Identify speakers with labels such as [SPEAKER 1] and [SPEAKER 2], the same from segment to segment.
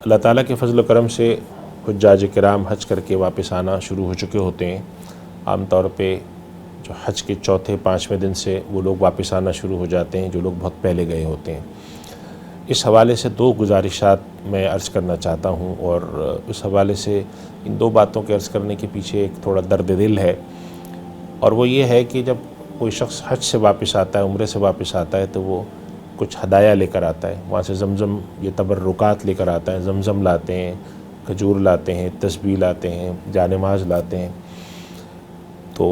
[SPEAKER 1] اللہ تعالیٰ کے فضل و کرم سے حجاج کرام حج کر کے واپس آنا شروع ہو چکے ہوتے ہیں۔ عام طور پہ جو حج کے چوتھے پانچویں دن سے وہ لوگ واپس آنا شروع ہو جاتے ہیں جو لوگ بہت پہلے گئے ہوتے ہیں۔ اس حوالے سے دو گزارشات میں عرض کرنا چاہتا ہوں، اور اس حوالے سے ان دو باتوں کے عرض کرنے کے پیچھے ایک تھوڑا درد دل ہے، اور وہ یہ ہے کہ جب کوئی شخص حج سے واپس آتا ہے، عمرے سے واپس آتا ہے، تو وہ کچھ ہدایہ لے کر آتا ہے، وہاں سے زمزم یہ تبرکات لے کر آتا ہے، زمزم لاتے ہیں، کھجور لاتے ہیں، تسبیح لاتے ہیں، جانماز لاتے ہیں۔ تو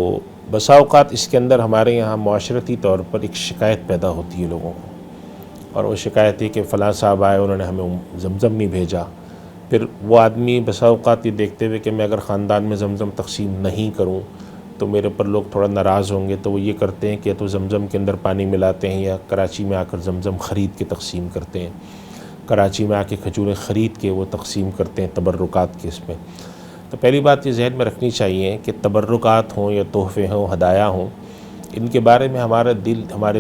[SPEAKER 1] بسا اوقات اس کے اندر ہمارے یہاں معاشرتی طور پر ایک شکایت پیدا ہوتی ہے لوگوں کو، اور وہ شکایت ہے کہ فلاں صاحب آئے، انہوں نے ہمیں زمزم نہیں بھیجا۔ پھر وہ آدمی بسا اوقات یہ دیکھتے ہوئے کہ میں اگر خاندان میں زمزم تقسیم نہیں کروں تو میرے پر لوگ تھوڑا ناراض ہوں گے، تو وہ یہ کرتے ہیں کہ تو زمزم کے اندر پانی ملاتے ہیں، یا کراچی میں آ کر زمزم خرید کے تقسیم کرتے ہیں، کراچی میں آ کے کھجوریں خرید کے وہ تقسیم کرتے ہیں تبرکات کے اس میں۔ تو پہلی بات یہ ذہن میں رکھنی چاہیے کہ تبرکات ہوں یا تحفے ہوں، ہدایہ ہوں، ان کے بارے میں ہمارے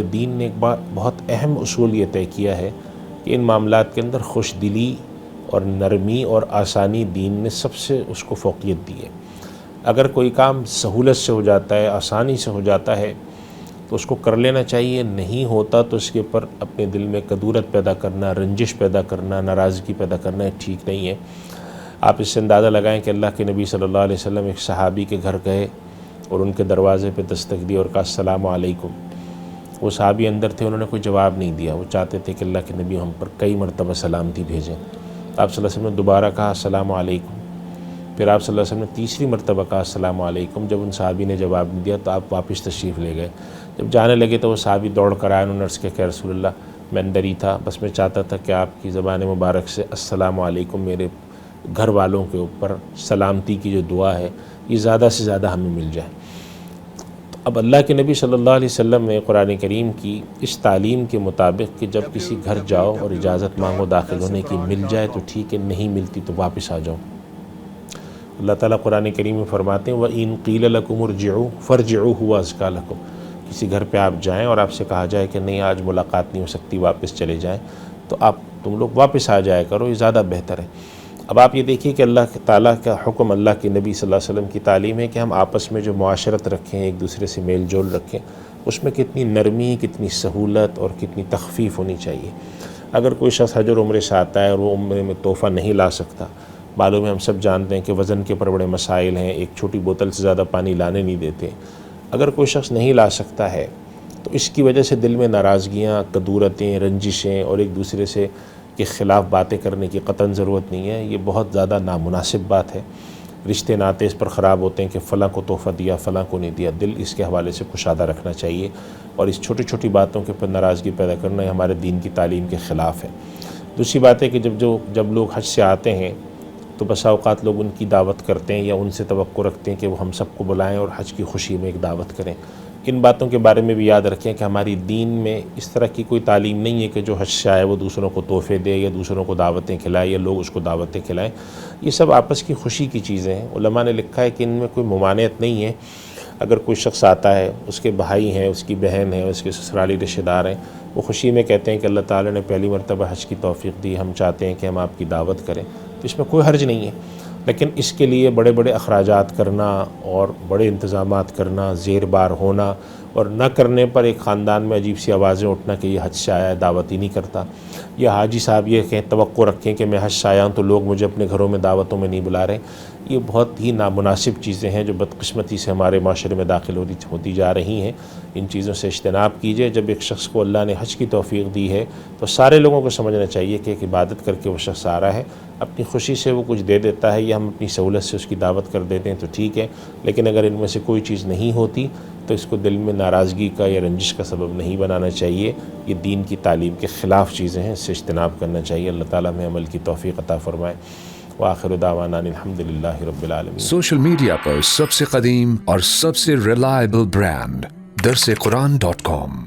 [SPEAKER 1] دین نے ایک بہت اہم اصول یہ طے کیا ہے کہ ان معاملات کے اندر خوش دلی اور نرمی اور آسانی دین نے سب سے اس کو فوقیت دی ہے۔ اگر کوئی کام سہولت سے ہو جاتا ہے، آسانی سے ہو جاتا ہے، تو اس کو کر لینا چاہیے، نہیں ہوتا تو اس کے اوپر اپنے دل میں کدورت پیدا کرنا، رنجش پیدا کرنا، ناراضگی پیدا کرنا ٹھیک نہیں ہے۔ آپ اس سے اندازہ لگائیں کہ اللہ کے نبی صلی اللہ علیہ وسلم ایک صحابی کے گھر گئے اور ان کے دروازے پہ دستک دی اور کہا السلام علیکم۔ وہ صحابی اندر تھے، انہوں نے کوئی جواب نہیں دیا، وہ چاہتے تھے کہ اللہ کے نبی ہم پر کئی مرتبہ سلامتی بھیجیں۔ آپ صلی اللہ علیہ وسلم نے دوبارہ کہا السلام علیکم۔ پھر آپ صلی اللہ علیہ وسلم نے تیسری مرتبہ کہا السلام علیکم۔ جب ان صحابی نے جواب نہیں دیا تو آپ واپس تشریف لے گئے۔ جب جانے لگے تو وہ صحابی دوڑ کر آئے، انہوں نے عرض کیا کہ رسول اللہ میں اندر ہی تھا، بس میں چاہتا تھا کہ آپ کی زبان مبارک سے السلام علیکم میرے گھر والوں کے اوپر سلامتی کی جو دعا ہے یہ زیادہ سے زیادہ ہمیں مل جائے۔ تو اب اللہ کے نبی صلی اللہ علیہ وسلم نے قرآن کریم کی اس تعلیم کے مطابق کہ جب کسی گھر جاؤ اور اجازت مانگو داخل ہونے کی، مل جائے تو ٹھیک ہے، نہیں ملتی تو واپس آ جاؤ۔ اللہ تعالیٰ قرآن کریم میں فرماتے ہیں وَإِن قِيلَ لَكُمُ ارْجِعُوا فَارْجِعُوا هُوَ أَزْكَىٰ لَكُمْ۔ کسی گھر پہ آپ جائیں اور آپ سے کہا جائے کہ نہیں آج ملاقات نہیں ہو سکتی، واپس چلے جائیں، تو تم لوگ واپس آ جایا کرو، یہ زیادہ بہتر ہے۔ اب آپ یہ دیکھیے کہ اللہ تعالیٰ کا حکم، اللہ کے نبی صلی اللہ علیہ وسلم کی تعلیم ہے کہ ہم آپس میں جو معاشرت رکھیں، ایک دوسرے سے میل جول رکھیں، اس میں کتنی نرمی، کتنی سہولت اور کتنی تخفیف ہونی چاہیے۔ اگر کوئی شخص حج اور عمرے سے آتا ہے اور وہ عمرے میں تحفہ نہیں لا سکتا، معلوم ہے ہم سب جانتے ہیں کہ وزن کے پر بڑے مسائل ہیں، ایک چھوٹی بوتل سے زیادہ پانی لانے نہیں دیتے۔ اگر کوئی شخص نہیں لا سکتا ہے تو اس کی وجہ سے دل میں ناراضگیاں، کدورتیں، رنجشیں اور ایک دوسرے سے کے خلاف باتیں کرنے کی قطعاً ضرورت نہیں ہے۔ یہ بہت زیادہ نامناسب بات ہے۔ رشتے ناطے اس پر خراب ہوتے ہیں کہ فلاں کو تحفہ دیا، فلاں کو نہیں دیا۔ دل اس کے حوالے سے کشادہ رکھنا چاہیے، اور اس چھوٹی چھوٹی باتوں کے پر ناراضگی پیدا کرنا یہ ہمارے دین کی تعلیم کے خلاف ہے۔ دوسری بات ہے کہ جب لوگ حج سے آتے ہیں تو بسا اوقات لوگ ان کی دعوت کرتے ہیں یا ان سے توقع رکھتے ہیں کہ وہ ہم سب کو بلائیں اور حج کی خوشی میں ایک دعوت کریں۔ ان باتوں کے بارے میں بھی یاد رکھیں کہ ہماری دین میں اس طرح کی کوئی تعلیم نہیں ہے کہ جو حج سے آئے وہ دوسروں کو تحفے دے یا دوسروں کو دعوتیں کھلائے یا لوگ اس کو دعوتیں کھلائیں۔ یہ سب آپس کی خوشی کی چیزیں ہیں۔ علماء نے لکھا ہے کہ ان میں کوئی ممانعت نہیں ہے۔ اگر کوئی شخص آتا ہے، اس کے بھائی ہیں، اس کی بہن ہے، اس کے سسرالی رشتہ دار ہیں، وہ خوشی میں کہتے ہیں کہ اللہ تعالیٰ نے پہلی مرتبہ حج کی توفیق دی، ہم چاہتے ہیں کہ ہم آپ کی دعوت کریں، تو اس میں کوئی حرج نہیں ہے۔ لیکن اس کے لیے بڑے بڑے اخراجات کرنا اور بڑے انتظامات کرنا، زیر بار ہونا، اور نہ کرنے پر ایک خاندان میں عجیب سی آوازیں اٹھنا کہ یہ حج سے آیا ہے، دعوت ہی نہیں کرتا، یا حاجی صاحب یہ کہیں توقع رکھیں کہ میں حج سے آیا ہوں تو لوگ مجھے اپنے گھروں میں دعوتوں میں نہیں بلا رہے۔ یہ بہت ہی نامناسب چیزیں ہیں جو بدقسمتی سے ہمارے معاشرے میں داخل ہوتی جا رہی ہیں۔ ان چیزوں سے اجتناب کیجیے۔ جب ایک شخص کو اللہ نے حج کی توفیق دی ہے تو سارے لوگوں کو سمجھنا چاہیے کہ ایک عبادت کر کے وہ شخص آ رہا ہے، اپنی خوشی سے وہ کچھ دے دیتا ہے یا ہم اپنی سہولت سے اس کی دعوت کر دیتے ہیں تو ٹھیک ہے، لیکن اگر ان میں سے کوئی چیز نہیں ہوتی تو اس کو دل میں ناراضگی کا یا رنجش کا سبب نہیں بنانا چاہیے۔ یہ دین کی تعلیم کے خلاف چیزیں ہیں، اس سے اجتناب کرنا چاہیے۔ اللہ تعالیٰ میں عمل کی توفیق عطا فرمائے۔ وآخر دعوانا الحمدللہ رب العالمین۔
[SPEAKER 2] سوشل میڈیا پر سب سے قدیم اور سب سے ریلائبل برانڈ درسقرآن.com